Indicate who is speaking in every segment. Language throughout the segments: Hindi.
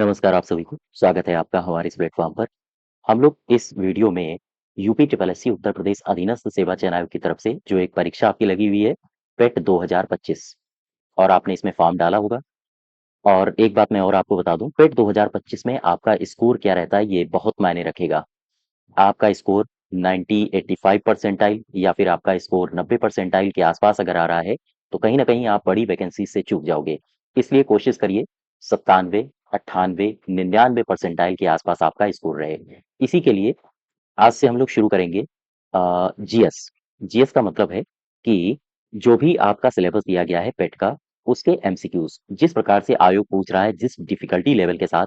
Speaker 1: नमस्कार आप सभी को, स्वागत है आपका हमारे इस प्लेटफ़ॉर्म पर। हम लोग इस वीडियो में UP triple SC Uttar Pradesh अधीनस्थ सेवा चयन आयोग की तरफ से जो एक परीक्षा आपकी लगी हुई है, पेट 2025 और आपने इसमें फॉर्म डाला होगा। और एक बात मैं और आपको बता दूँ, पेट 2025 में आपका स्कोर क्या रहता है, ये बहुत मायने रखेगा। आपका स्कोर 90, 85 परसेंटाइल या फिर आपका स्कोर 90 परसेंटाइल के आसपास अगर आ रहा है, तो कहीं न कहीं आप बड़ी वैकेंसी से चूक जाओगे। इसलिए कोशिश करिए 97, 98, 99 परसेंटाइल के आसपास आपका स्कोर रहे। इसी के लिए आज से हम लोग शुरू करेंगे जीएस। जीएस का मतलब है कि जो भी आपका सिलेबस दिया गया है पेट का, उसके एमसीक्यूज़ जिस प्रकार से आयोग पूछ रहा है, जिस डिफ़िकल्टी लेवल के साथ,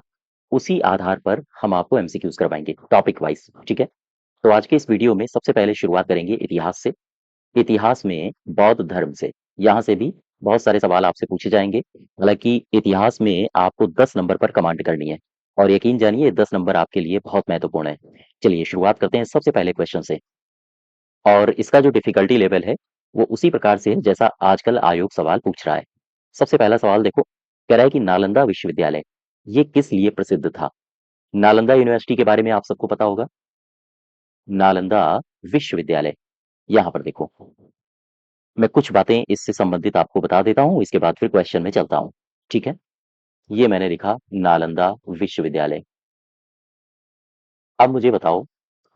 Speaker 1: उसी आधार पर हम आपको एमसीक्यूज़ करवाएँगे टॉपिक वाइज़, ठीक है? तो आज के इस वीडियो में सबसे पहले शुरुआत करेंगे इतिहास से। इतिहास में बौद्ध धर्म से, यहाँ से भी बहुत सारे सवाल आपसे पूछे जाएँगे। हालाँकि इतिहास में आपको 10 नंबर पर कमांड करनी है और यकीन जानिए 10 नंबर आपके लिए बहुत महत्वपूर्ण है। चलिए शुरुआत करते हैं सबसे पहले क्वेश्चन से और इसका जो डिफ़िकल्टी लेवल है, वो उसी प्रकार से है जैसा आजकल आयोग सवाल पूछ रहा है। सबसे पहला सवाल देखो, कह रहा है कि नालंदा विश्वविद्यालय, ये किस लिए प्रसिद्ध था? नालंदा यूनिवर्सिटी के बारे में आप सबको पता होगा। नालंदा विश्वविद्यालय, यहाँ पर देखो, मैं कुछ बातें इससे संबंधित आपको बता देता हूँ, इसके बाद फिर क्वेश्चन में चलता हूँ, ठीक है? ये मैंने लिखा नालंदा विश्वविद्यालय। अब मुझे बताओ,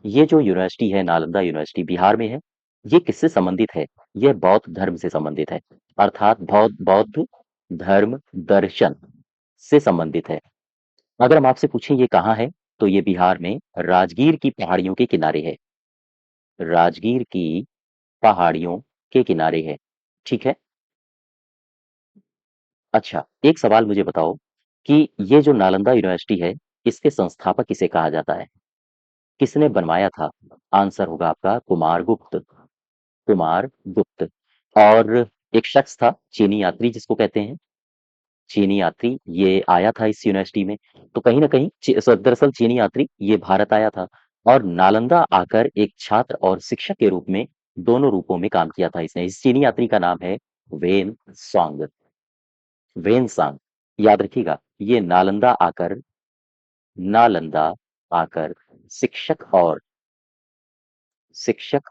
Speaker 1: ये जो यूनिवर्सिटी है नालंदा यूनिवर्सिटी बिहार में है, ये किससे संबंधित है? ये बौद्ध धर्म से संबंधित है, अर्थात बौद्ध बौद्ध धर्म दर्शन से संबंधित है। अगर हम आपसे पूछें ये कहाँ है, तो ये बिहार में राजगीर की पहाड़ियों के किनारे है। राजगीर की पहाड़ियों के किनारे है, ठीक है? अच्छा, एक सवाल मुझे बताओ कि ये जो नालंदा यूनिवर्सिटी है, इसके संस्थापक किसे कहा जाता है? किसने बनवाया था? आंसर होगा आपका कुमारगुप्त। कुमारगुप्त। और एक शख्स था चीनी यात्री जिसको कहते हैं, चीनी यात्री ये आया था इस यूनिवर्सिटी में। तो कहीं न कहीं दरअसल चीनी यात्री ये भारत आया था और नालंदा आकर एक छात्र और शिक्षक के रूप में दोनों रूपों में काम किया था इसने। इस चीनी यात्री का नाम है वेन स्वांग। वेनसांग, याद रखिएगा, ये नालंदा आकर शिक्षक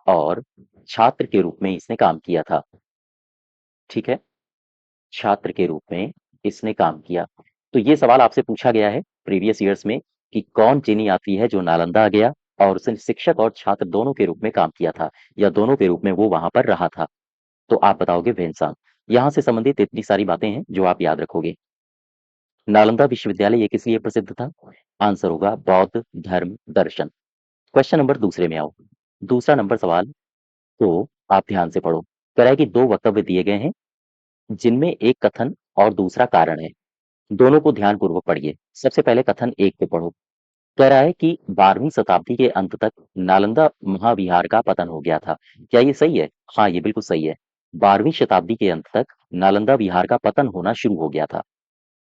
Speaker 1: और छात्र के रूप में इसने काम किया था, ठीक है? छात्र के रूप में इसने काम किया। तो ये सवाल आपसे पूछा गया है प्रीवियस ईयर्स में कि कौन चीनी यात्री है जो नालंदा गया और उसने शिक्षक और छात्र दोनों के रूप में काम किया था या दोनों के रूप में वो वहां पर रहा था। तो आप बताओगे वेनसांग। यहाँ से संबंधित इतनी सारी बातें हैं जो आप याद रखोगे। नालंदा विश्वविद्यालय ये किस लिए प्रसिद्ध था? आंसर होगा बौद्ध धर्म दर्शन। क्वेश्चन नंबर दूसरे में आओ। दूसरा नंबर सवाल को आप ध्यान से पढ़ो। कह रहा है कि दो वक्तव्य दिए गए हैं जिनमें एक कथन और दूसरा कारण है। दोनों को ध्यानपूर्वक पढ़िए। सबसे पहले कथन एक को पढ़ो। कह रहा है कि 12वीं शताब्दी के अंत तक नालंदा महाविहार का पतन हो गया था। क्या ये सही है? हाँ, ये बिल्कुल सही है। 12वीं शताब्दी के अंत तक नालंदा विहार का पतन होना शुरू हो गया था।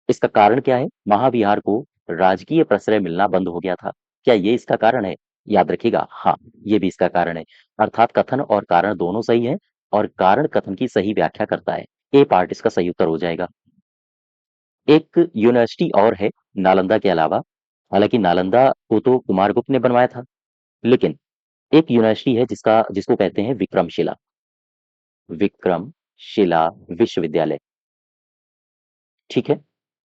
Speaker 1: इसका कारण क्या है? महाविहार को राजकीय प्रश्रय मिलना बंद हो गया था। क्या ये इसका कारण है? याद रखिएगा, हाँ, ये भी इसका कारण है। अर्थात कथन और कारण दोनों सही है और कारण कथन की सही व्याख्या करता है। ए पार्ट इसका सही उत्तर हो जाएगा। एक यूनिवर्सिटी और है नालंदा के अलावा। हालांकि नालंदा को तो कुमारगुप्त ने बनवाया था, लेकिन एक यूनिवर्सिटी है जिसको कहते हैं विक्रमशिला। विक्रमशिला विश्वविद्यालय, ठीक है?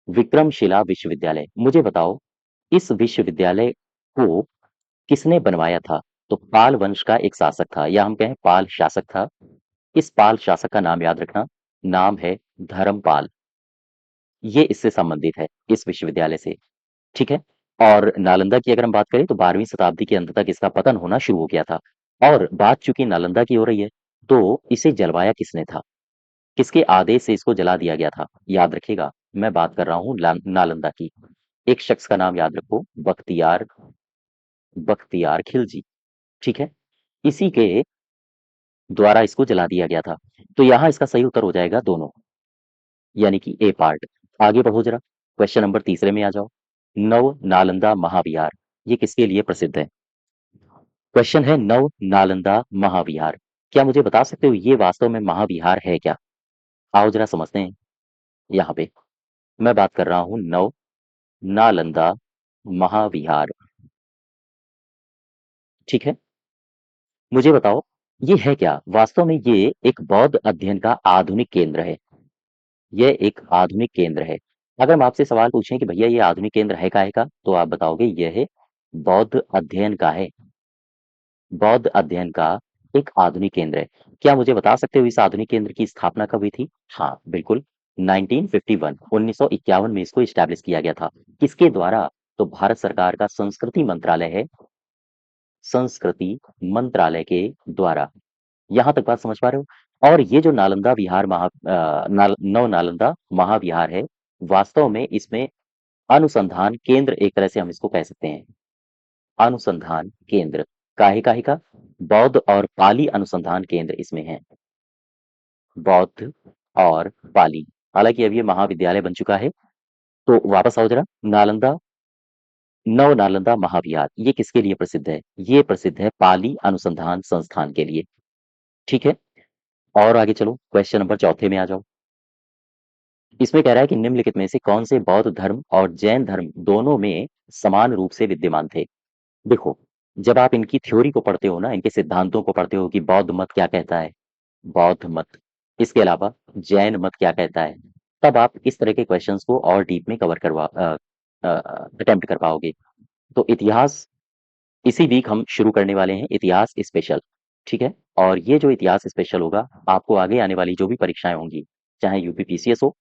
Speaker 1: विक्रमशिला विश्वविद्यालय। मुझे बताओ, इस विश्वविद्यालय को किसने बनवाया था? तो पाल वंश का एक शासक था या हम कहें पाल शासक था। इस पाल शासक का नाम याद रखना, नाम है धर्मपाल। ये इससे संबंधित है, इस विश्वविद्यालय से, ठीक है? और नालंदा की अगर हम बात करें तो 12वीं शताब्दी के अंत तक इसका पतन होना शुरू हो गया था। और बात चूंकि नालंदा की हो रही है, तो इसे जलवाया किसने था? किसके आदेश से इसको जला दिया गया था? याद रखिएगा, मैं बात कर रहा हूँ नालंदा की। एक शख्स का नाम याद रखो, बख्तियार बख्तियार खिलजी, ठीक है? इसी के द्वारा इसको जला दिया गया था। तो यहाँ इसका सही उत्तर हो जाएगा दोनों, यानी कि ए पार्ट। आगे बढ़ो जरा, क्वेश्चन नंबर तीसरे में आ जाओ। नव नालंदा महाविहार, ये किसके लिए प्रसिद्ध है? क्वेश्चन है नव नालंदा महाविहार। क्या मुझे बता सकते हो ये वास्तव में महाविहार है क्या? आओ जरा समझते हैं। यहाँ पे मैं बात कर रहा हूँ नव नालंदा महाविहार। ठीक है, मुझे बताओ ये है क्या? वास्तव में ये एक बौद्ध अध्ययन का आधुनिक केंद्र है। यह एक आधुनिक केंद्र है। अगर हम आपसे सवाल पूछें कि भैया ये आधुनिक केंद्र है काहे का, तो आप बताओगे यह बौद्ध अध्ययन का है। बौद्ध अध्ययन का एक आधुनिक केंद्र है। क्या मुझे बता सकते हो इस आधुनिक केंद्र की स्थापना कब हुई थी? हाँ, बिल्कुल 1951 1951 में इसको इस्टेब्लिश किया गया था। किसके द्वारा? तो भारत सरकार का संस्कृति मंत्रालय है, संस्कृति मंत्रालय के द्वारा। यहाँ तक बात समझ पा रहे हो? और ये जो नालंदा विहार नव नालंदा महाविहार है, वास्तव में इसमें अनुसंधान केंद्र एक तरह से हम इसको कह सकते हैं। अनुसंधान केंद्र काहे काहे का? बौद्ध और पाली अनुसंधान केंद्र इसमें है। बौद्ध और पाली। हालांकि अब ये महाविद्यालय बन चुका है। तो वापस आओ जरा, नालंदा नव नालंदा महाविहार ये किसके लिए प्रसिद्ध है? ये प्रसिद्ध है पाली अनुसंधान संस्थान के लिए। ठीक है, और आगे चलो, क्वेश्चन नंबर चौथे में आ जाओ। इसमें कह रहा है कि निम्नलिखित में से कौन से बौद्ध धर्म और जैन धर्म दोनों में समान रूप से विद्यमान थे? देखो, जब आप इनकी थ्योरी को पढ़ते हो ना, इनके सिद्धांतों को पढ़ते हो कि बौद्ध मत क्या कहता है, बौद्ध मत, इसके अलावा जैन मत क्या कहता है, तब आप इस तरह के क्वेश्चंस को और डीप में कवर करवा अटेम्प्ट कर पाओगे। तो इतिहास इसी वीक हम शुरू करने वाले हैं, इतिहास स्पेशल। ठीक है, और ये जो इतिहास स्पेशल होगा, आपको आगे आने वाली जो भी परीक्षाएं होंगी, चाहे यूपी पीसीएस हो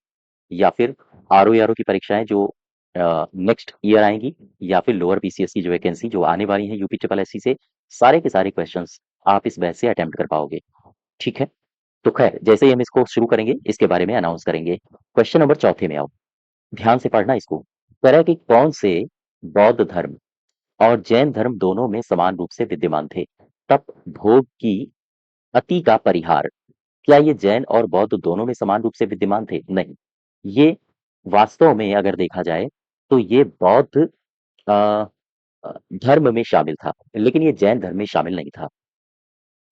Speaker 1: या फिर आरओ आरओ की परीक्षाएं जो नेक्स्ट ईयर आएंगी, या फिर लोअर पीसीएस की जो वैकेंसी जो आने वाली है यूपी ट्रिपल एससी से, सारे के सारे क्वेश्चंस आप इस बैच से अटेम्प्ट कर पाओगे। ठीक है, तो खैर जैसे ही हम इसको शुरू करेंगे इसके बारे में अनाउंस करेंगे। क्वेश्चन नंबर चौथे में आओ, ध्यान से पढ़ना इसको। तरह कि कौन से बौद्ध धर्म और जैन धर्म दोनों में समान रूप से विद्यमान थे? तप भोग की अति का परिहार। क्या ये जैन और बौद्ध दोनों में समान रूप से विद्यमान थे? नहीं, ये वास्तव में अगर देखा जाए तो ये बौद्ध अ, धर्म में शामिल था, लेकिन ये जैन धर्म में शामिल नहीं था।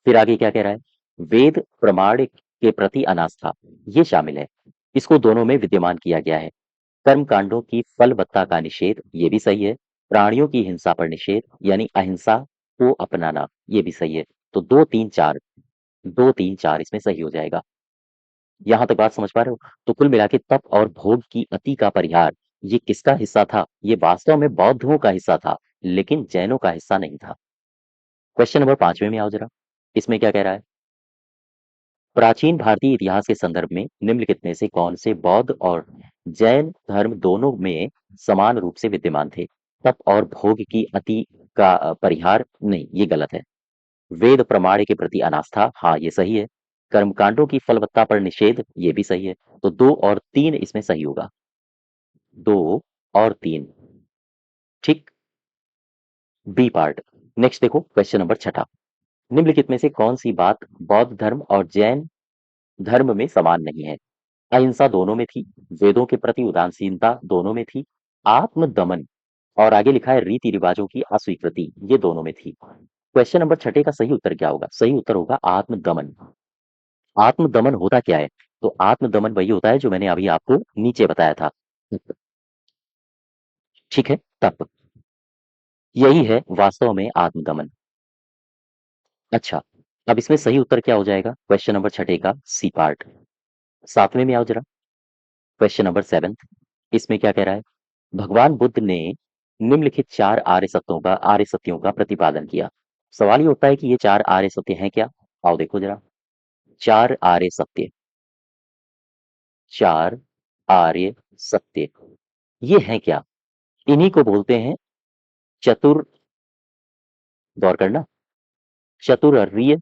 Speaker 1: फिर आगे क्या कह रहा है? वेद प्रमाण के प्रति अनास्था, ये शामिल है। इसको दोनों में विद्यमान किया गया है। कर्म कांडों की फलवत्ता का निषेध, ये भी सही है। प्राणियों की हिंसा पर निषेध यानी अहिंसा को अपनाना, ये भी सही है। तो 2 3 4, 2 3 4 इसमें सही हो जाएगा। यहाँ तक बात समझ पा रहे हो? तो कुल मिला के तप और भोग की अति का परिहार ये किसका हिस्सा था? ये वास्तव में बौद्धों का हिस्सा था, लेकिन जैनों का हिस्सा नहीं था। क्वेश्चन नंबर 5वें में आओ जरा, इसमें क्या कह रहा है? प्राचीन भारतीय इतिहास के संदर्भ में निम्नलिखित में से कौन से बौद्ध और जैन धर्म दोनों में समान रूप से विद्यमान थे? तप और भोग की अति का परिहार नहीं, ये गलत है। वेद प्रमाण के प्रति अनास्था, हाँ ये सही है। कर्मकांडों की फलवत्ता पर निषेध, ये भी सही है। तो 2 और 3 इसमें सही होगा। 2 और 3, ठीक। B part. नेक्स्ट देखो, क्वेश्चन नंबर छठा। निम्नलिखित में से कौन सी बात बौद्ध धर्म और जैन धर्म में समान नहीं है? अहिंसा दोनों में थी, वेदों के प्रति उदासीनता दोनों में थी, आत्मदमन और आगे लिखा है रीति रिवाजों की अस्वीकृति, ये दोनों में थी। क्वेश्चन नंबर छठे का सही उत्तर क्या होगा? सही उत्तर होगा आत्मदमन। आत्मदमन होता क्या है? तो आत्मदमन वही होता है जो मैंने अभी आपको नीचे बताया था। ठीक है, तप, यही है वास्तव में आत्मदमन। अच्छा, अब इसमें सही उत्तर क्या हो जाएगा क्वेश्चन नंबर छठे का? C part. सातवें में आओ जरा, क्वेश्चन नंबर 7। इसमें क्या कह रहा है? भगवान बुद्ध ने निम्नलिखित 4 आर्य सत्यों का प्रतिपादन किया। सवाल ये उठता है कि ये 4 आर्य सत्य हैं क्या? आओ देखो जरा, 4 आर्य सत्य, 4 आर्य सत्य ये हैं क्या? इन्हीं को बोलते हैं चतुर, गौर करना, चतुर्य,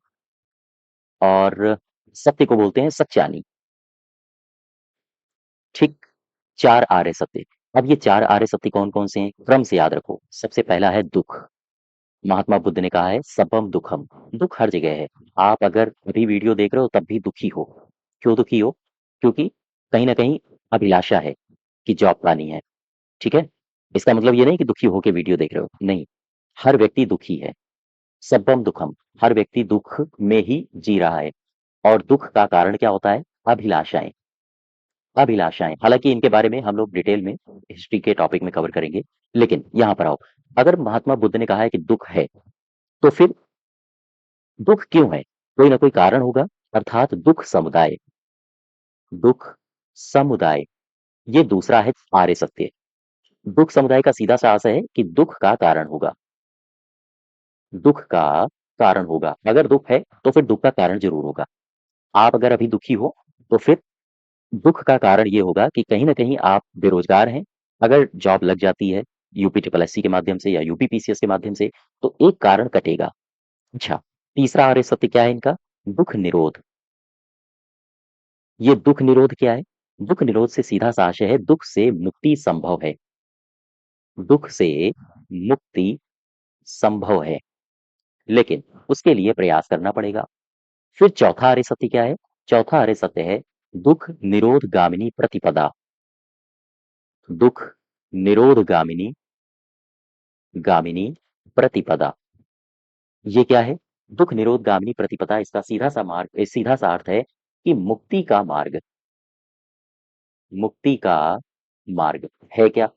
Speaker 1: और सत्य को बोलते हैं सत्यानी। ठीक, 4 आर्य सत्य। अब ये 4 आर्य सत्य कौन कौन से हैं? क्रम से याद रखो। सबसे पहला है दुख। महात्मा बुद्ध ने कहा है सबम दुखम, दुख हर जगह है। आप अगर अभी वीडियो देख रहे हो तब भी दुखी हो। क्यों दुखी हो? क्योंकि कहीं ना कहीं अभिलाषा है कि जॉब पानी है। ठीक है, इसका मतलब ये नहीं कि दुखी होके वीडियो देख रहे हो, नहीं। हर व्यक्ति दुखी है। सबम दुखम, हर व्यक्ति दुख में ही जी रहा है। और दुख का कारण क्या होता है? अभिलाषाएं। अभिलाषाएं। हालांकि इनके बारे में हम लोग डिटेल में हिस्ट्री के टॉपिक में कवर करेंगे, लेकिन यहाँ पर आओ। अगर महात्मा बुद्ध ने कहा है कि दुख है, तो फिर दुख क्यों है? कोई ना कोई कारण होगा, अर्थात दुख समुदाय। दुख समुदाय, ये दूसरा है आर्य सत्य। दुख समुदाय का सीधा सा अर्थ है कि दुख का कारण होगा। दुख का कारण होगा। अगर दुख है तो फिर दुख का कारण जरूर होगा। आप अगर अभी दुखी हो तो फिर दुख का कारण ये होगा कि कहीं ना कहीं आप बेरोजगार हैं। अगर जॉब लग जाती है यूपी ट्रिपल एससी के माध्यम से या यूपी पीसीएस के माध्यम से, तो एक कारण कटेगा। अच्छा, तीसरा आर्य सत्य क्या है इनका? दुख निरोध। ये दुख निरोध क्या है? दुख निरोध से सीधा सा आशय है दुख से मुक्ति संभव है। दुख से मुक्ति संभव है, लेकिन उसके लिए प्रयास करना पड़ेगा। फिर चौथा आर्य सत्य क्या है? चौथा आर्य सत्य है दुख निरोध गामिनी प्रतिपदा। दुख निरोध गामिनी गामिनी प्रतिपदा, ये क्या है? दुख निरोध गामिनी प्रतिपदा, इसका सीधा सा मार्ग, सीधा सा अर्थ है कि मुक्ति का मार्ग। मुक्ति का मार्ग है क्या?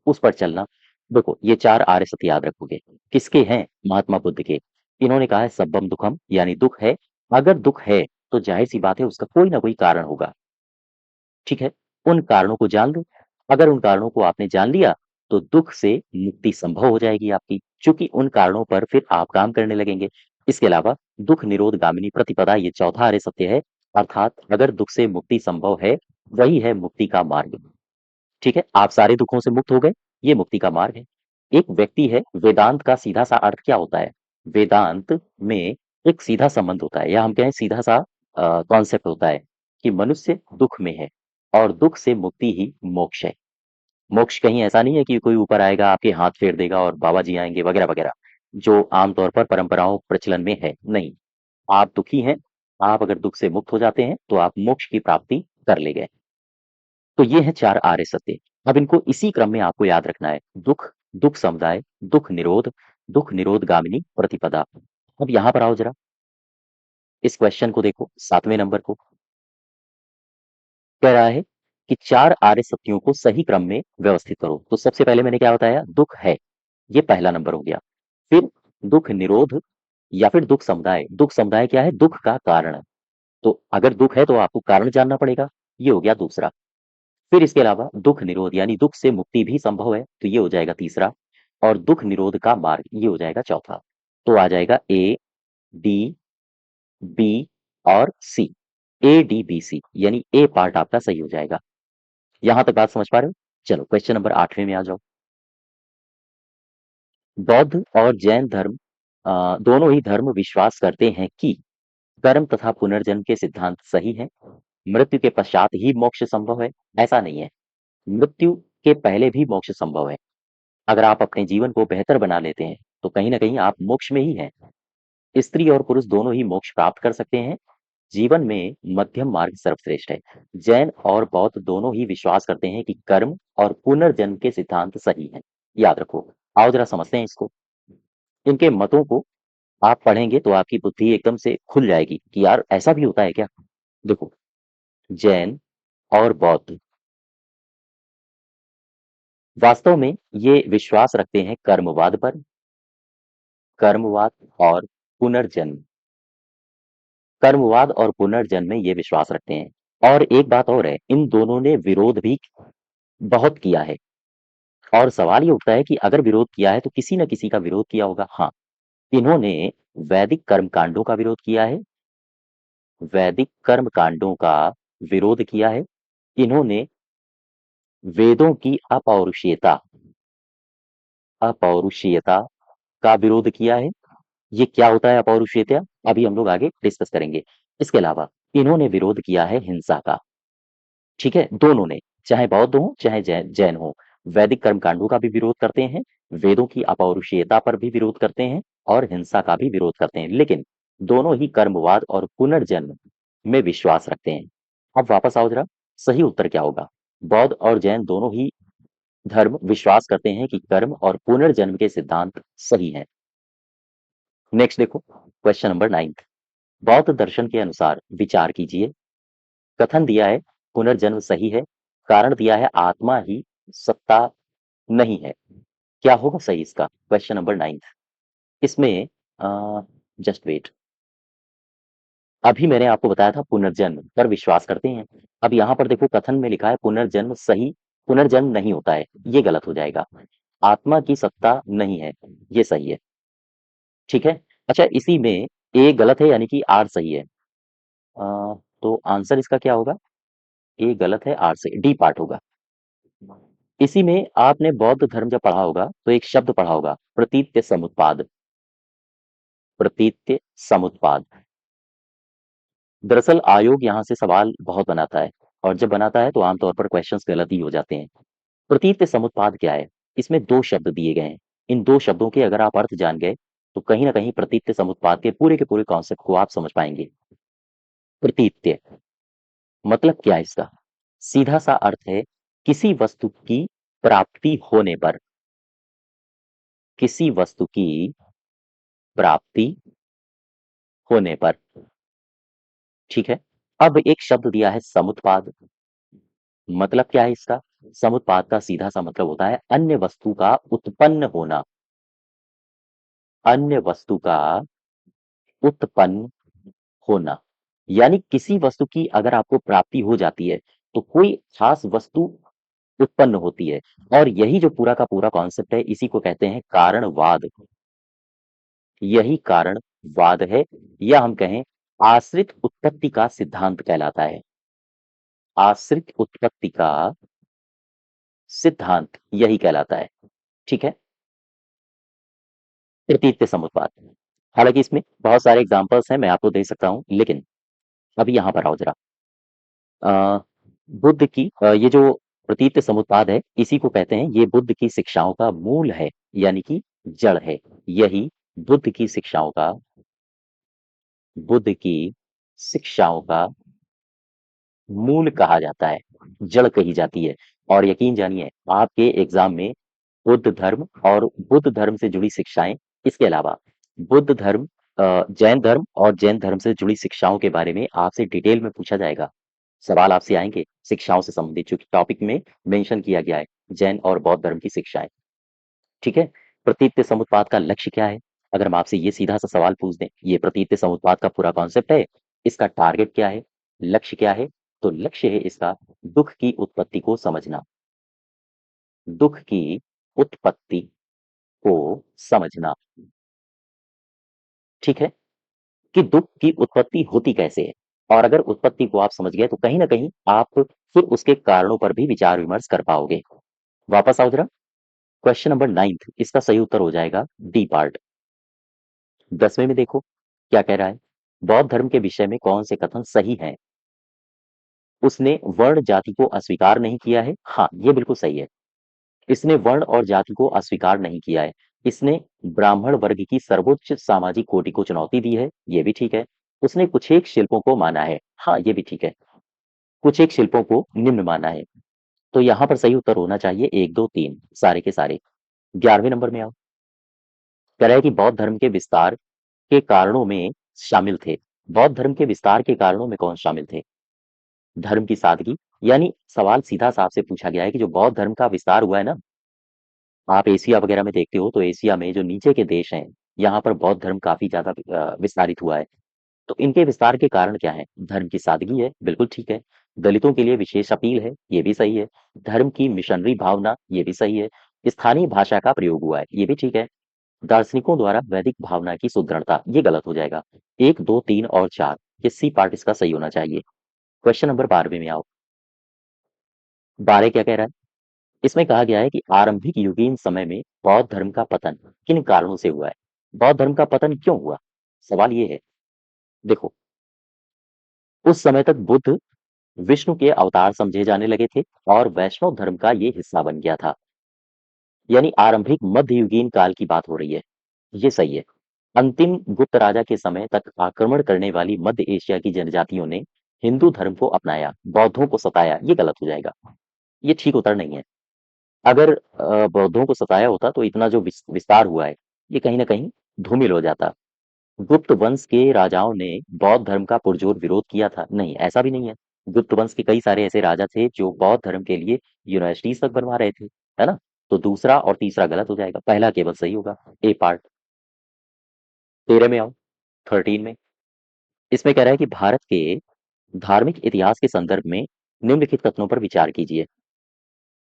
Speaker 1: उस पर चलना। देखो, ये चार आर्य सत्य याद रखोगे। किसके हैं? महात्मा बुद्ध के। इन्होंने कहा है सब्बम दुखम, यानी दुख है। अगर दुख है तो जाहिर सी बात है उसका कोई ना कोई कारण होगा। ठीक है, उन कारणों को जान लो। अगर उन कारणों को आपने जान लिया तो दुख से मुक्ति संभव हो जाएगी आपकी, क्योंकि उन कारणों पर फिर आप काम करने लगेंगे। इसके अलावा दुख निरोध गामिनी प्रतिपदा, ये चौथा आर्य सत्य है। अर्थात अगर दुख से मुक्ति संभव है, वही है मुक्ति का मार्ग। ठीक है, आप सारे दुखों से मुक्त हो गए, ये मुक्ति का मार्ग है। एक व्यक्ति है, वेदांत का सीधा सा अर्थ क्या होता है? वेदांत में एक सीधा संबंध होता है, या हम कहें सीधा सा कॉन्सेप्ट होता है कि मनुष्य दुख में है और दुख से मुक्ति ही मोक्ष है। मोक्ष कहीं ऐसा नहीं है कि कोई ऊपर आएगा आपके हाथ फेर देगा और बाबा जी आएंगे वगैरह वगैरह, जो आमतौर पर परंपराओं प्रचलन में है। नहीं, आप दुखी हैं, आप अगर दुख से मुक्त हो जाते हैं तो आप मोक्ष की प्राप्ति कर ले गए। तो ये है चार आर्य सत्य। अब इनको इसी क्रम में आपको याद रखना है। दुख, दुख समुदाय, दुख निरोध गामिनी प्रतिपदा। अब यहां पर आओ जरा, इस क्वेश्चन को देखो, 7वें नंबर को। कह रहा है कि चार आर्य सत्यों को सही क्रम में व्यवस्थित करो। तो सबसे पहले मैंने क्या बताया? दुख है, ये पहला नंबर हो गया। फिर दुख निरोध या फिर दुख समुदाय। दुख समुदाय क्या है? दुख का कारण। तो अगर दुख है तो आपको कारण जानना पड़ेगा, ये हो गया दूसरा। फिर इसके अलावा दुख निरोध यानी दुख से मुक्ति भी संभव है, तो ये हो जाएगा तीसरा। और दुख निरोध का मार्ग, ये हो जाएगा चौथा। तो आ जाएगा ए, डी, बी और सी। ए डी बी सी, यानी ए पार्ट आपका सही हो जाएगा। यहां तक बात समझ पा रहे हो? चलो क्वेश्चन नंबर 8वें में आ जाओ। बौद्ध और जैन धर्म, दोनों ही धर्म विश्वास करते हैं कि कर्म तथा पुनर्जन्म के सिद्धांत सही हैं। मृत्यु के पश्चात ही मोक्ष संभव है, ऐसा नहीं है। मृत्यु के पहले भी मोक्ष संभव है। अगर आप अपने जीवन को बेहतर बना लेते हैं तो कहीं ना कहीं आप मोक्ष में ही हैं। स्त्री और पुरुष दोनों ही मोक्ष प्राप्त कर सकते हैं। जीवन में मध्यम मार्ग सर्वश्रेष्ठ है। जैन और बौद्ध दोनों ही विश्वास करते हैं कि कर्म और पुनर्जन्म के सिद्धांत सही हैं। याद रखो। आओ जरा समझते हैं इसको। इनके मतों को आप पढ़ेंगे तो आपकी बुद्धि एकदम से खुल जाएगी कि यार ऐसा भी होता है क्या। देखो, जैन और बौद्ध वास्तव में ये विश्वास रखते हैं कर्मवाद पर। कर्मवाद और पुनर्जन्म, कर्मवाद और पुनर्जन्म में ये विश्वास रखते हैं। और एक बात और है, इन दोनों ने विरोध भी बहुत किया है। और सवाल ये उठता है कि अगर विरोध किया है तो किसी न किसी का विरोध किया होगा। हाँ, इन्होंने वैदिक कर्म कांडों का विरोध किया है। वैदिक कर्म कांडों का विरोध किया है। इन्होंने वेदों की अपौरुषेयता, अपौरुषेयता का विरोध किया है। ये क्या होता है अपौरुषेयता? अभी हम लोग आगे डिस्कस करेंगे। इसके अलावा इन्होंने विरोध किया है हिंसा का। ठीक है, दोनों ने, चाहे बौद्ध हो चाहे जैन जैन हो, वैदिक कर्म कांडों का भी विरोध करते हैं, वेदों की अपौरुषेयता पर भी विरोध करते हैं और हिंसा का भी विरोध करते हैं। लेकिन दोनों ही कर्मवाद और पुनर्जन्म में विश्वास रखते हैं। अब वापस आओ जरा, सही उत्तर क्या होगा? बौद्ध और जैन दोनों ही धर्म विश्वास करते हैं कि कर्म और पुनर्जन्म के सिद्धांत सही हैं। नेक्स्ट देखो, क्वेश्चन नंबर 9। बौद्ध दर्शन के अनुसार विचार कीजिए। कथन दिया है पुनर्जन्म सही है। कारण दिया है आत्मा ही सत्ता नहीं है। क्या होगा सही इसका? Question number 9। इसमें जस्ट वेट। अभी मैंने आपको बताया था पुनर्जन्म पर विश्वास करते हैं। अब यहाँ पर देखो कथन में लिखा है पुनर्जन्म सही, पुनर्जन्म नहीं होता है, ये गलत हो जाएगा। आत्मा की सत्ता नहीं है, ये सही है। ठीक है। अच्छा, इसी में ए गलत है यानी कि आर सही है। तो आंसर इसका क्या होगा? ए गलत है, आर सही, डी पार्ट होगा। इसी में आपने बौद्ध धर्म जब पढ़ा होगा तो एक शब्द पढ़ा होगा, प्रतीत्य समुत्पाद। प्रतीत्य समुत्पाद। दरअसल आयोग यहाँ से सवाल बहुत बनाता है, और जब बनाता है तो आमतौर पर क्वेश्चंस गलत ही हो जाते हैं। प्रतीत्य समुत्पाद क्या है? इसमें दो शब्द दिए गए हैं। इन दो शब्दों के अगर आप अर्थ जान गए तो कहीं ना कहीं प्रतीत्य समुत्पाद के पूरे कॉन्सेप्ट को आप समझ पाएंगे। प्रतीत्य मतलब क्या है इसका? सीधा सा अर्थ है किसी वस्तु की प्राप्ति होने पर, किसी वस्तु की प्राप्ति होने पर। ठीक है। अब एक शब्द दिया है समुत्पाद। मतलब क्या है इसका? समुत्पाद का सीधा सा मतलब होता है अन्य वस्तु का उत्पन्न होना। अन्य वस्तु का उत्पन्न होना, यानी किसी वस्तु की अगर आपको प्राप्ति हो जाती है तो कोई खास वस्तु उत्पन्न होती है। और यही जो पूरा का पूरा कॉन्सेप्ट है, इसी को कहते हैं कारणवाद। यही कारणवाद है, या हम कहें आश्रित उत्पत्ति का सिद्धांत कहलाता है। आश्रित उत्पत्ति का सिद्धांत यही कहलाता है। ठीक है। प्रतीत्य समुत्पाद। हालांकि इसमें बहुत सारे एग्जांपल्स हैं, मैं आपको दे सकता हूं, लेकिन अभी यहां पर आओ जरा। अ, बुद्ध की ये जो प्रतीत समुत्पाद है, इसी को कहते हैं, ये बुद्ध की शिक्षाओं का मूल है, यानी कि जड़ है। यही बुद्ध की शिक्षाओं का, बुद्ध की शिक्षाओं का मूल कहा जाता है, जड़ कही जाती है। और यकीन जानिए आपके एग्जाम में बुद्ध धर्म और बुद्ध धर्म से जुड़ी शिक्षाएं, इसके अलावा बुद्ध धर्म, जैन धर्म और जैन धर्म से जुड़ी शिक्षाओं के बारे में आपसे डिटेल में पूछा जाएगा। सवाल आपसे आएंगे शिक्षाओं से संबंधित, चूंकि टॉपिक में मेंशन किया गया है जैन और बौद्ध धर्म की शिक्षाएं। ठीक है। प्रतीत्य समुत्पाद का लक्ष्य क्या है? अगर हम आपसे ये सीधा सा सवाल पूछ दें, ये प्रतीत्य समुत्पाद का पूरा कॉन्सेप्ट है, इसका टारगेट क्या है, लक्ष्य क्या है? तो लक्ष्य है इसका दुख की उत्पत्ति को समझना। दुख की उत्पत्ति को समझना। ठीक है। कि दुख की उत्पत्ति होती कैसे है, और अगर उत्पत्ति को आप समझ गए तो कहीं ना कहीं आप फिर उसके कारणों पर भी विचार विमर्श कर पाओगे। वापस आओ जरा। क्वेश्चन नंबर 9, इसका सही उत्तर हो जाएगा डी पार्ट। 10वें में देखो क्या कह रहा है। बौद्ध धर्म के विषय में कौन से कथन सही हैं? उसने वर्ण जाति को अस्वीकार नहीं किया है, हाँ ये बिल्कुल सही है। इसने वर्ण और जाति को अस्वीकार नहीं किया है। इसने ब्राह्मण वर्ग की सर्वोच्च सामाजिक कोटि को चुनौती दी है, ये भी ठीक है। उसने कुछ एक शिल्पों को माना है, हाँ ये भी ठीक है। कुछ एक शिल्पों को निम्न माना है। तो यहाँ पर सही उत्तर होना चाहिए 1 2 3 सारे के सारे। 11वें नंबर में आओ। कह रहा है कि बौद्ध धर्म के विस्तार के कारणों में शामिल थे। बौद्ध धर्म के विस्तार के कारणों में कौन शामिल थे? धर्म की सादगी। यानी सवाल सीधा सा आपसे पूछा गया है कि जो बौद्ध धर्म का विस्तार हुआ है ना, आप एशिया वगैरह में देखते हो तो एशिया में जो नीचे के देश हैं, यहाँ पर बौद्ध धर्म काफी ज्यादा विस्तारित हुआ है। तो इनके विस्तार के कारण क्या है? धर्म की सादगी है, बिल्कुल ठीक है। दलितों के लिए विशेष अपील है, ये भी सही है। धर्म की मिशनरी भावना, ये भी सही है। स्थानीय भाषा का प्रयोग हुआ है, ये भी ठीक है। दार्शनिकों द्वारा वैदिक भावना की सुदृढ़ता, ये गलत हो जाएगा। 1 2 3 और 4, ये सी पार्ट इसका सही होना चाहिए। क्वेश्चन नंबर 12 में आओ। 12 क्या कह रहा है? इसमें कहा गया है कि आरंभिक युगीन समय में बौद्ध धर्म का पतन किन कारणों से हुआ है? बौद्ध धर्म का पतन क्यों हुआ? सवाल ये है। देखो, उस समय तक बुद्ध विष्णु के अवतार समझे जाने लगे थे और वैष्णव धर्म का ये हिस्सा बन गया था। यानी आरंभिक मध्ययुगीन काल की बात हो रही है, ये सही है। अंतिम गुप्त राजा के समय तक आक्रमण करने वाली मध्य एशिया की जनजातियों ने हिंदू धर्म को अपनाया, बौद्धों को सताया, ये गलत हो जाएगा। ये ठीक उत्तर नहीं है। अगर बौद्धों को सताया होता तो इतना जो विस्तार हुआ है, ये कहीं ना कहीं धूमिल हो जाता। गुप्त वंश के राजाओं ने बौद्ध धर्म का पुरजोर विरोध किया था, नहीं ऐसा भी नहीं है। गुप्त वंश के कई सारे ऐसे राजा थे जो बौद्ध धर्म के लिए यूनिवर्सिटीज तक बनवा रहे थे, है ना? तो दूसरा और तीसरा गलत हो जाएगा, पहला केवल सही होगा, ए पार्ट। 13 में आओ, 13 में। इसमें कह रहा है कि भारत के धार्मिक इतिहास के संदर्भ में निम्नलिखित कथनों पर विचार कीजिए।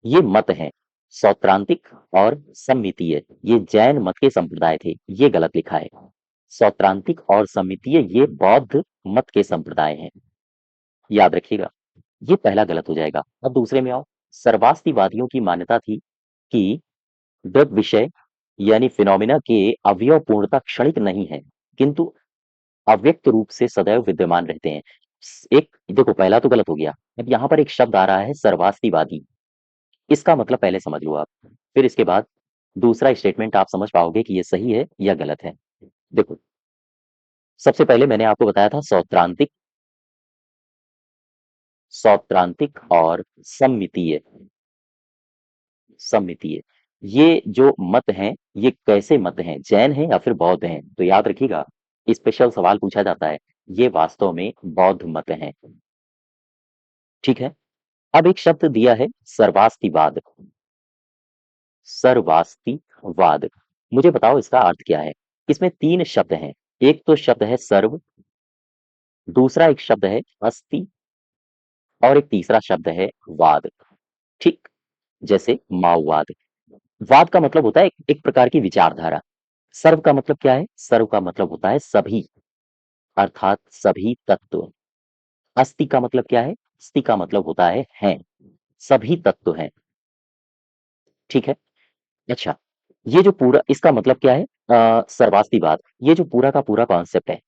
Speaker 1: ये मत हैं सौत्रांतिक और सम्मितीय, ये जैन मत के संप्रदाय थे, ये गलत लिखा है। सौत्रांतिक और सम्मितीय ये बौद्ध मत के संप्रदाय हैं, याद रखिएगा। ये पहला गलत हो जाएगा। अब दूसरे में आओ। सर्वास्तिवादियों की मान्यता थी कि दृग विषय यानी फिनोमिना के अवयव पूर्णता क्षणिक नहीं है, किंतु अव्यक्त रूप से सदैव विद्यमान रहते हैं। एक देखो, पहला तो गलत हो गया। अब यहाँ पर एक शब्द आ रहा है सर्वास्तिवादी, इसका मतलब पहले समझ लो आप, फिर इसके बाद दूसरा स्टेटमेंट आप समझ पाओगे कि ये सही है या गलत है। देखो, सबसे पहले मैंने आपको बताया था सौत्रांतिक, सौत्रांतिक और सम्मितीय। सम्मितीय, ये जो मत हैं, ये कैसे मत हैं, जैन हैं या फिर बौद्ध हैं? तो याद रखिएगा, स्पेशल सवाल पूछा जाता है, ये वास्तव में बौद्ध मत हैं। ठीक है। अब एक शब्द दिया है सर्वास्तिवाद। सर्वास्तिवाद, मुझे बताओ इसका अर्थ क्या है? इसमें तीन शब्द हैं, एक तो शब्द है सर्व, दूसरा एक शब्द है अस्ति, और एक तीसरा शब्द है वाद। ठीक, जैसे माओवाद। वाद का मतलब होता है एक प्रकार की विचारधारा। सर्व का मतलब क्या है? सर्व का मतलब होता है सभी, अर्थात सभी तत्व। अस्ति का मतलब क्या है? अस्ति का मतलब होता है, सभी तत्व हैं। ठीक है। अच्छा, ये जो पूरा, इसका मतलब क्या है? सर्वास्तिवाद, ये जो पूरा का पूरा कॉन्सेप्ट है,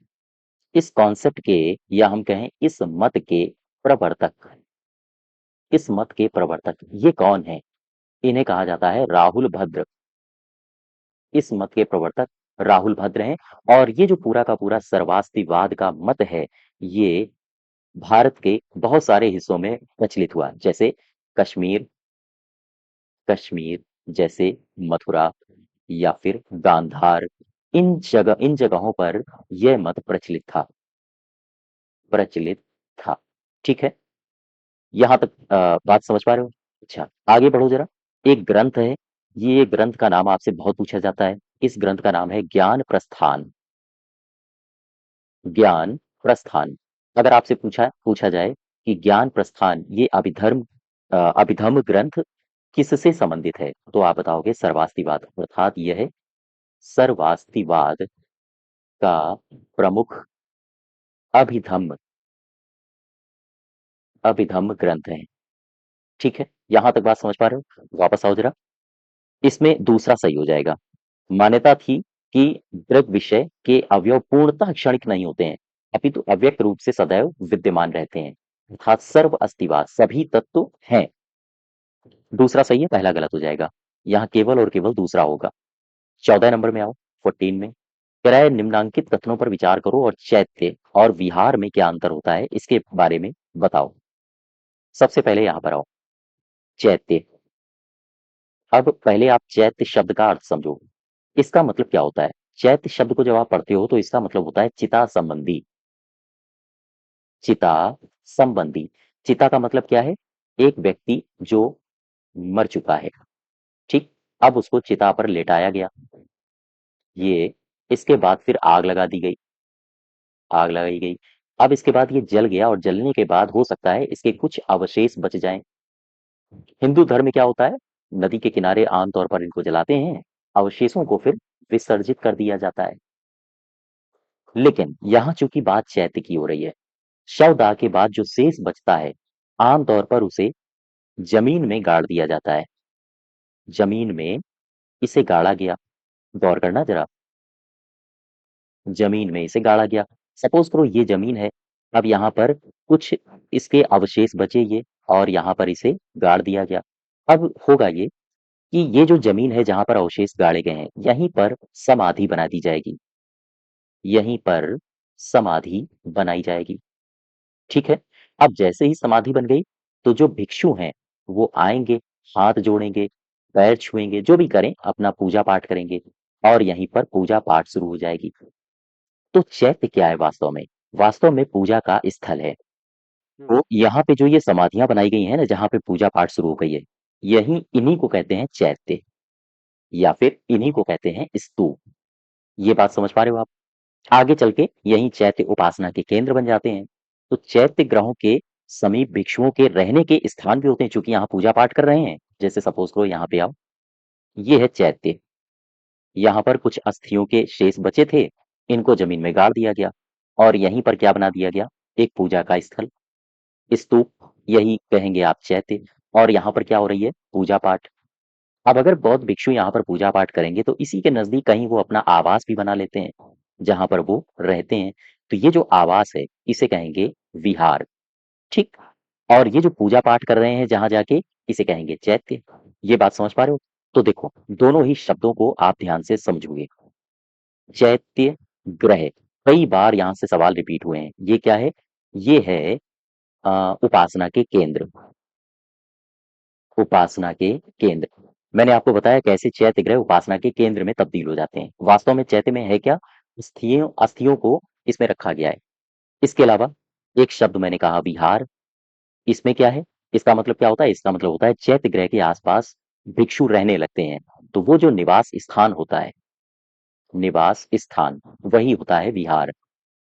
Speaker 1: इस कॉन्सेप्ट के, या हम कहें इस मत के प्रवर्तक, इस मत के प्रवर्तक ये कौन है? इन्हें कहा जाता है राहुल भद्र। इस मत के प्रवर्तक राहुल भद्र हैं। और ये जो पूरा का पूरा सर्वास्तिवाद का मत है, ये भारत के बहुत सारे हिस्सों में प्रचलित हुआ, जैसे कश्मीर, कश्मीर जैसे मथुरा या फिर गांधार, इन जगहों पर यह मत प्रचलित था, प्रचलित था। ठीक है। यहाँ तक बात समझ पा रहे हो? अच्छा, आगे बढ़ो जरा। एक ग्रंथ है, ये ग्रंथ का नाम आपसे बहुत पूछा जाता है। इस ग्रंथ का नाम है ज्ञान प्रस्थान। ज्ञान प्रस्थान। अगर आपसे पूछा पूछा जाए कि ज्ञान प्रस्थान ये अभिधम्म ग्रंथ किससे संबंधित है, तो आप बताओगे सर्वास्तिवाद, अर्थात यह सर्वास्तिवाद का प्रमुख अभिधम्म अभिधम्म ग्रंथ है। ठीक है, यहां तक बात समझ पा रहे हो? वापस आओ जरा। इसमें दूसरा सही हो जाएगा। मान्यता थी कि दृग विषय के अवयव पूर्णतः क्षणिक नहीं होते हैं, अपितु अव्यक्त रूप से सदैव विद्यमान रहते हैं, अर्थात सर्व अस्तिवाद, सभी तत्व हैं। दूसरा सही है, पहला गलत हो जाएगा। यहाँ केवल और केवल दूसरा होगा। 14 नंबर में आओ, 14 में कह रहा है निम्नांकित कथनों पर विचार करो और चैत्य और विहार में क्या अंतर होता है इसके बारे में बताओ। सबसे पहले यहाँ पर आओ, चैत्य। अब पहले आप चैत्य शब्द का अर्थ समझो, इसका मतलब क्या होता है? चैत्य शब्द को जब आप पढ़ते हो तो इसका मतलब होता है चिता संबंधी। चिता संबंधी, चिता का मतलब क्या है? एक व्यक्ति जो मर चुका है, ठीक, अब उसको चिता पर लेटाया गया, ये, इसके बाद फिर आग लगा दी गई, आग लगाई गई। अब इसके बाद ये जल गया, और जलने के बाद हो सकता है इसके कुछ अवशेष बच जाएं। हिंदू धर्म में क्या होता है? नदी के किनारे आमतौर पर इनको जलाते हैं, अवशेषों को फिर विसर्जित कर दिया जाता है। लेकिन यहाँ चूंकि बात चैत्य की हो रही है, शव दाह के बाद जो शेष बचता है, आमतौर पर उसे जमीन में गाड़ दिया जाता है। जमीन में इसे गाड़ा गया, गौर करना जरा, जमीन में इसे गाड़ा गया। सपोज करो ये जमीन है, अब यहाँ पर कुछ इसके अवशेष बचे ये, और यहाँ पर इसे गाड़ दिया गया। अब होगा ये कि ये जो जमीन है जहां पर अवशेष गाड़े गए हैं, यहीं पर समाधि बना दी जाएगी, यहीं पर समाधि बनाई जाएगी। ठीक है। अब जैसे ही समाधि बन गई, तो जो भिक्षु हैं वो आएंगे, हाथ जोड़ेंगे, पैर छुएंगे, जो भी करें अपना पूजा पाठ करेंगे, और यहीं पर पूजा पाठ शुरू हो जाएगी। तो चैत्य क्या है वास्तव में? वास्तव में पूजा का स्थल है। तो यहाँ पे जो ये समाधियां बनाई गई हैं ना, जहाँ पे पूजा पाठ शुरू हो गई है, यही इन्हीं को कहते हैं चैत्य, या फिर इन्हीं को कहते हैं स्तूप। ये बात समझ पा रहे हो आप? आगे चल के यही चैत्य उपासना के केंद्र बन जाते हैं। तो चैत्य ग्रहों के समीप भिक्षुओं के रहने के स्थान भी होते हैं, चूंकि यहाँ पूजा पाठ कर रहे हैं। जैसे सपोज करो यहाँ पे आओ, ये है चैत्य। यहाँ पर कुछ अस्थियों के शेष बचे थे, इनको जमीन में गाड़ दिया गया, और यहीं पर क्या बना दिया गया, एक पूजा का स्थल, स्तूप, यही कहेंगे आप चैत्य। और यहाँ पर क्या हो रही है, पूजा पाठ। अब अगर बौद्ध भिक्षु यहाँ पर पूजा पाठ करेंगे तो इसी के नजदीक कहीं वो अपना आवास भी बना लेते हैं, जहां पर वो रहते हैं। तो ये जो आवास है, इसे कहेंगे विहार। ठीक। और ये जो पूजा पाठ कर रहे हैं जहां जाके, इसे कहेंगे चैत्य। ये बात समझ पा रहे हो? तो देखो, दोनों ही शब्दों को आप ध्यान से समझोगे। चैत्य ग्रह, कई बार यहां से सवाल रिपीट हुए हैं। ये क्या है? ये है उपासना के केंद्र। उपासना के केंद्र, मैंने आपको बताया कैसे चैत्य ग्रह उपासना के केंद्र में तब्दील हो जाते हैं। वास्तव में चैत्य में है क्या, अस्थियों अस्थियों को इसमें रखा गया है। इसके अलावा एक शब्द मैंने कहा विहार, इसमें क्या है, इसका मतलब क्या होता है, इसका मतलब होता है चैत्य ग्रह के आसपास भिक्षु रहने लगते हैं। तो वो जो निवास स्थान होता है, निवास स्थान, वही होता है विहार।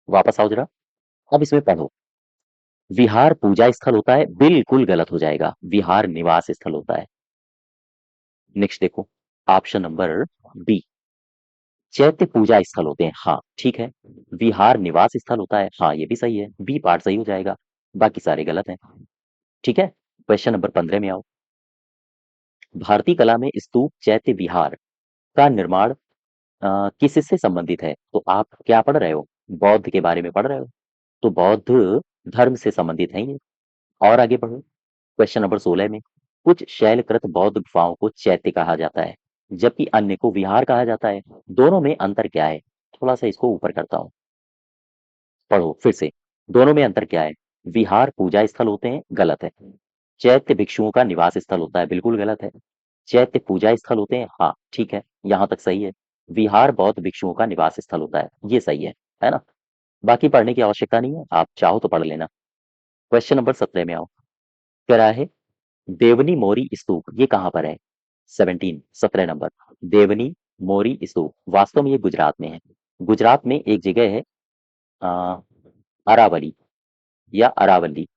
Speaker 1: वापस आओ जरा, अब इसमें पढ़ो। विहार पूजा स्थल होता है, बिल्कुल गलत हो जाएगा, विहार निवास स्थल होता है। नेक्स्ट देखो, ऑप्शन नंबर बी, चैत्य पूजा स्थल होते हैं, हाँ ठीक है। विहार निवास स्थल होता है, हाँ ये भी सही है, बी पार्ट सही हो जाएगा, बाकी सारे गलत हैं। ठीक है। क्वेश्चन नंबर 15 में आओ। भारतीय कला में स्तूप चैत्य विहार का निर्माण किससे संबंधित है? तो आप क्या पढ़ रहे हो, बौद्ध के बारे में पढ़ रहे हो, तो बौद्ध धर्म से संबंधित है ये। और आगे बढ़ो, क्वेश्चन नंबर 16 में, कुछ शैलकृत बौद्ध गुफाओं को चैत्य कहा जाता है, जबकि अन्य को विहार कहा जाता है। दोनों में अंतर क्या है? थोड़ा सा इसको ऊपर करता हूँ, पढ़ो फिर से। दोनों में अंतर क्या है? विहार पूजा स्थल होते हैं, गलत है। चैत्य भिक्षुओं का निवास स्थल होता है, बिल्कुल गलत है। चैत्य पूजा स्थल होते हैं, हाँ ठीक है, यहाँ तक सही है। विहार बौद्ध भिक्षुओं का निवास स्थल होता है, ये सही है ना? बाकी पढ़ने की आवश्यकता नहीं है, आप चाहो तो पढ़ लेना। क्वेश्चन नंबर 17 में आओ। कह रहा है देवनी मोरी स्तूप, ये कहाँ पर है? 17, 17 नंबर। देवनी मोरी स्तूप, वास्तव में ये गुजरात में है। गुजरात में एक जगह है अ, अरावली या अरावली,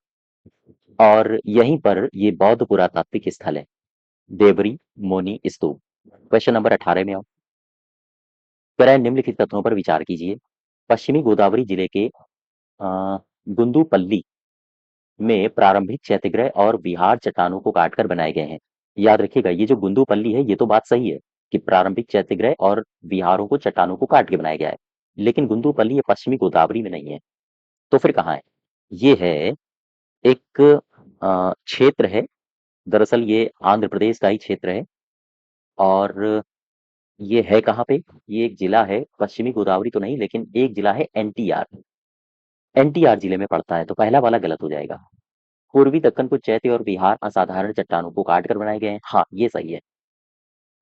Speaker 1: और यहीं पर ये बौद्ध पुरातात्विक स्थल है, देवरी मोनी स्तूप। क्वेश्चन नंबर 18 में आओ। कह रहा है निम्नलिखित तथ्यों पर विचार कीजिए। पश्चिमी गोदावरी जिले के गुंदुपल्ली में प्रारंभिक चैत्यग्रह और विहार चट्टानों को काटकर बनाए गए हैं। याद रखिएगा, ये जो गुंदुपल्ली है, ये तो बात सही है कि प्रारंभिक चैत्यग्रह और विहारों को चट्टानों को काट के बनाया गया है, लेकिन गुंदुपल्ली ये पश्चिमी गोदावरी में नहीं है। तो फिर कहाँ है? ये है एक क्षेत्र है, दरअसल ये आंध्र प्रदेश का ही क्षेत्र है। और ये है कहाँ पे? ये एक जिला है, पश्चिमी गोदावरी तो नहीं, लेकिन एक जिला है एनटीआर। एनटीआर जिले में पड़ता है, तो पहला वाला गलत हो जाएगा। पूर्वी दक्कन को चैत्य और विहार असाधारण चट्टानों को काट कर बनाए गए हैं, हाँ ये सही है।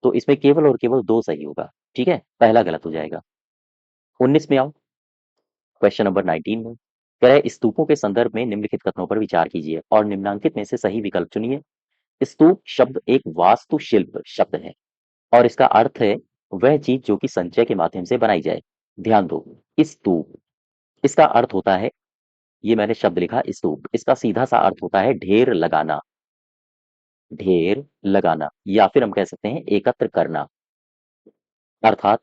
Speaker 1: तो इसमें केवल और केवल दो सही होगा, ठीक है, पहला गलत हो जाएगा। 19 में आओ। क्वेश्चन नंबर 19 में कह रहा है स्तूपों के संदर्भ में निम्नलिखित कथनों पर विचार कीजिए और निम्नांकित में से सही विकल्प चुनिए। स्तूप शब्द एक वास्तुशिल्प शब्द है, और इसका अर्थ है वह चीज जो कि संचय के माध्यम से बनाई जाए। ध्यान दो, स्तूप, इसका अर्थ होता है, ये मैंने शब्द लिखा स्तूप, इसका सीधा सा अर्थ होता है ढेर लगाना। ढेर लगाना, या फिर हम कह सकते हैं एकत्र करना। अर्थात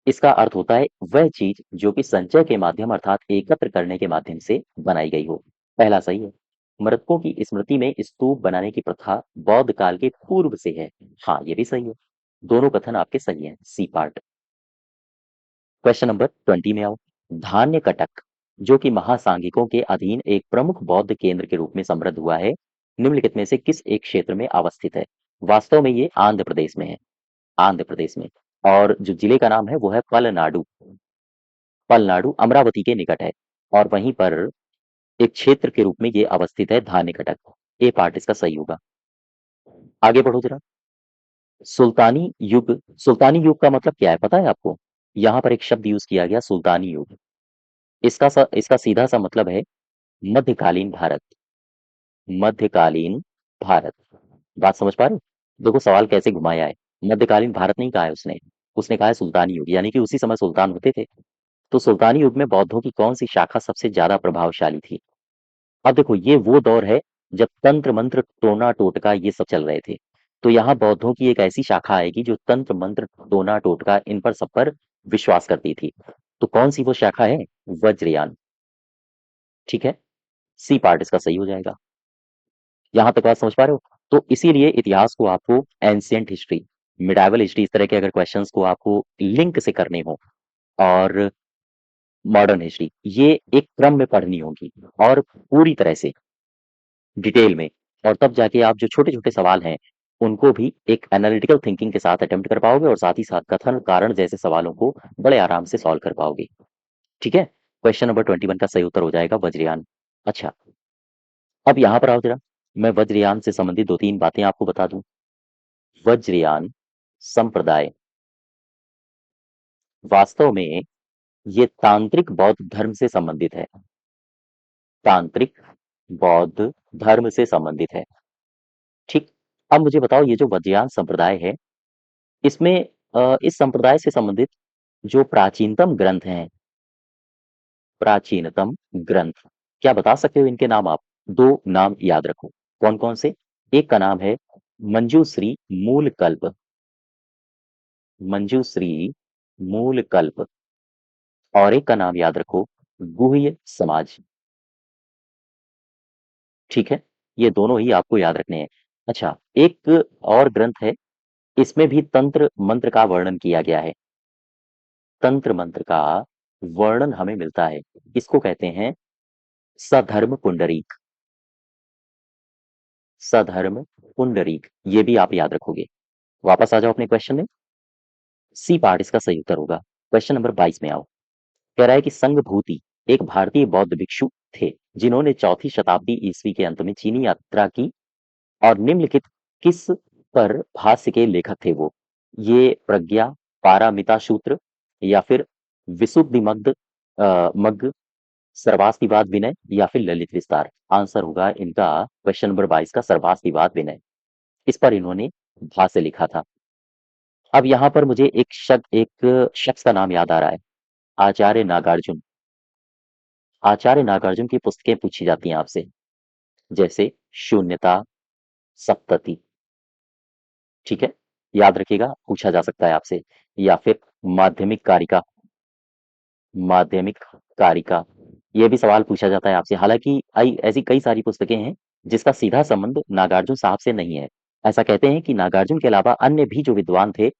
Speaker 1: इसका अर्थ होता है वह चीज जो कि संचय के माध्यम अर्थात एकत्र करने के माध्यम से बनाई गई हो। पहला सही है। मृतकों की स्मृति में स्तूप बनाने की प्रथा बौद्ध काल के पूर्व से है, हाँ ये भी सही है। दोनों कथन आपके सही हैं, सी पार्ट। क्वेश्चन नंबर 20 में आओ। धान्य कटक, जो कि महासांगिकों के अधीन एक प्रमुख बौद्ध केंद्र के रूप में समृद्ध हुआ है, निम्नलिखित में से किस एक क्षेत्र में अवस्थित है? वास्तव में ये आंध्र प्रदेश में है, आंध्र प्रदेश में। और जो जिले का नाम है वो है पलनाडु। पलनाडु अमरावती के निकट है, और वहीं पर एक क्षेत्र के रूप में ये अवस्थित है, धान्य कटक। ए पार्ट इसका सही होगा। आगे बढ़ो जरा। सुल्तानी युग, सुल्तानी युग का मतलब क्या है पता है आपको? यहाँ पर एक शब्द यूज किया गया, सुल्तानी युग। इसका सीधा सा मतलब है मध्यकालीन भारत। मध्यकालीन भारत। बात समझ पा रहे हो? देखो सवाल कैसे घुमाया है। मध्यकालीन भारत नहीं कहा है उसने। उसने कहा है सुल्तानी युग, यानी कि उसी समय सुल्तान होते थे। तो सुल्तानी युग में बौद्धों की कौन सी शाखा सबसे ज्यादा प्रभावशाली थी? अब देखो ये वो दौर है जब तंत्र मंत्र टोना टोटका ये सब चल रहे थे। तो यहाँ बौद्धों की एक ऐसी शाखा आएगी जो तंत्र मंत्र टोना टोटका इन पर सब पर विश्वास करती थी। तो कौन सी वो शाखा है? वज्रयान। ठीक है, सी पार्ट इसका सही हो जाएगा। यहां तक बात समझ पा रहे हो? तो इसीलिए इतिहास को आपको एंशियंट हिस्ट्री, मिडाइवल हिस्ट्री, इस तरह के अगर क्वेश्चंस को आपको लिंक से करने हो और मॉडर्न हिस्ट्री, ये एक क्रम में पढ़नी होगी और पूरी तरह से डिटेल में। और तब जाके आप जो छोटे छोटे सवाल हैं उनको भी एक एनालिटिकल थिंकिंग के साथ अटेम्प्ट कर पाओगे और साथ ही साथ कथन कारण जैसे सवालों को बड़े आराम से सॉल्व कर पाओगे। ठीक है, क्वेश्चन नंबर 21 का सही उत्तर हो जाएगा वज्रयान। अच्छा, अब यहाँ पर आओ जरा, मैं वज्रयान से संबंधित दो तीन बातें आपको बता दूं। वज्रयान संप्रदाय वास्तव में ये तांत्रिक बौद्ध धर्म से संबंधित है। तांत्रिक बौद्ध धर्म से संबंधित है। ठीक, अब मुझे बताओ ये जो वज्रयान संप्रदाय है, इसमें इस संप्रदाय से संबंधित जो प्राचीनतम ग्रंथ हैं, प्राचीनतम ग्रंथ, क्या बता सकते हो इनके नाम आप? दो नाम याद रखो। कौन कौन से? एक का नाम है मंजूश्री मूल कल्प। मंजूश्री मूल कल्प। और एक का नाम याद रखो, गुह्य समाज। ठीक है, ये दोनों ही आपको याद रखने हैं। अच्छा, एक और ग्रंथ है, इसमें भी तंत्र मंत्र का वर्णन किया गया है। तंत्र मंत्र का वर्णन हमें मिलता है, इसको कहते हैं सधर्म पुंडरीक। सधर्म पुंडरीक, ये भी आप याद रखोगे। वापस आ जाओ अपने क्वेश्चन में। सी पार्ट इसका सही उत्तर होगा। क्वेश्चन नंबर 22 में आओ। कह रहा है कि संघभूति एक भारतीय बौद्ध भिक्षु थे जिन्होंने चौथी शताब्दी ईस्वी के अंत में चीनी यात्रा की और निम्नलिखित किस पर भाष्य के लेखक थे वो? ये प्रज्ञा, पारामिता सूत्र, या फिर विशुद्धि मग्ध मग्ग, सर्वास्तिवाद विनय, या फिर ललित विस्तार? आंसर होगा इनका क्वेश्चन नंबर 22 का सर्वास्तिवाद विनय। इस पर इन्होंने भाष्य लिखा था। अब यहाँ पर मुझे एक शख्स का नाम याद आ रहा है, आचार्य नागार्जुन। आचार्य नागार्जुन की पुस्तकें पूछी जाती हैं आपसे, जैसे शून्यता, सप्तति। ठीक है, याद रखिएगा, पूछा जा सकता है आपसे। या फिर माध्यमिक कारिका। माध्यमिक कारिका, ये भी सवाल पूछा जाता है आपसे। हालांकि ऐसी कई सारी पुस्तकें हैं जिसका सीधा संबंध नागार्जुन साहब से नहीं है। ऐसा कहते हैं कि नागार्जुन के अलावा अन्य भी जो विद्वान थे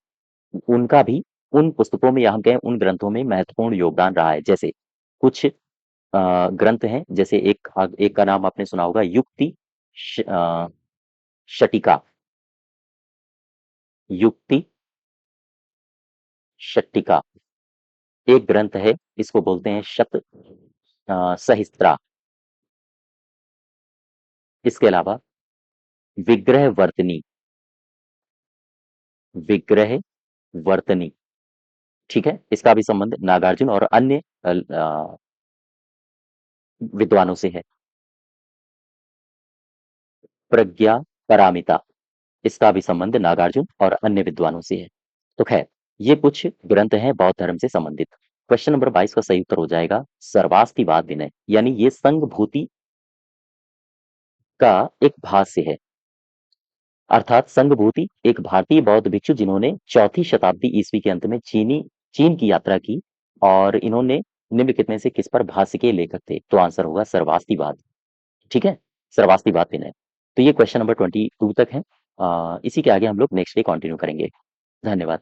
Speaker 1: उनका भी उन पुस्तकों में या हम कहें उन ग्रंथों में महत्वपूर्ण योगदान रहा है। जैसे कुछ ग्रंथ हैं, जैसे एक का नाम आपने सुना होगा, युक्ति शटिका। युक्ति शटिका एक ग्रंथ है, इसको बोलते हैं शत सहस्त्रा। इसके अलावा विग्रह वर्तनी। विग्रह वर्तनी, ठीक है, इसका भी संबंध नागार्जुन और अन्य विद्वानों से है। प्रज्ञा पारामिता, इसका भी संबंध नागार्जुन और अन्य विद्वानों से है। तो खैर, ये कुछ ग्रंथ हैं बौद्ध धर्म से संबंधित। क्वेश्चन नंबर 22 का सही उत्तर हो जाएगा सर्वास्तिवाद विनय, यानी ये संघभूति का एक भाष्य है। अर्थात संघभूति एक भारतीय बौद्ध भिक्षु जिन्होंने चौथी शताब्दी ईस्वी के अंत में चीन की यात्रा की और इन्होंने निम्नलिखित में से किस पर भाष्य के लेखक थे? तो आंसर होगा सर्वास्तिवाद। ठीक है, सर्वास्तिवाद विनय। तो ये क्वेश्चन नंबर 22 तक है। इसी के आगे हम लोग नेक्स्ट डे कंटिन्यू करेंगे। धन्यवाद।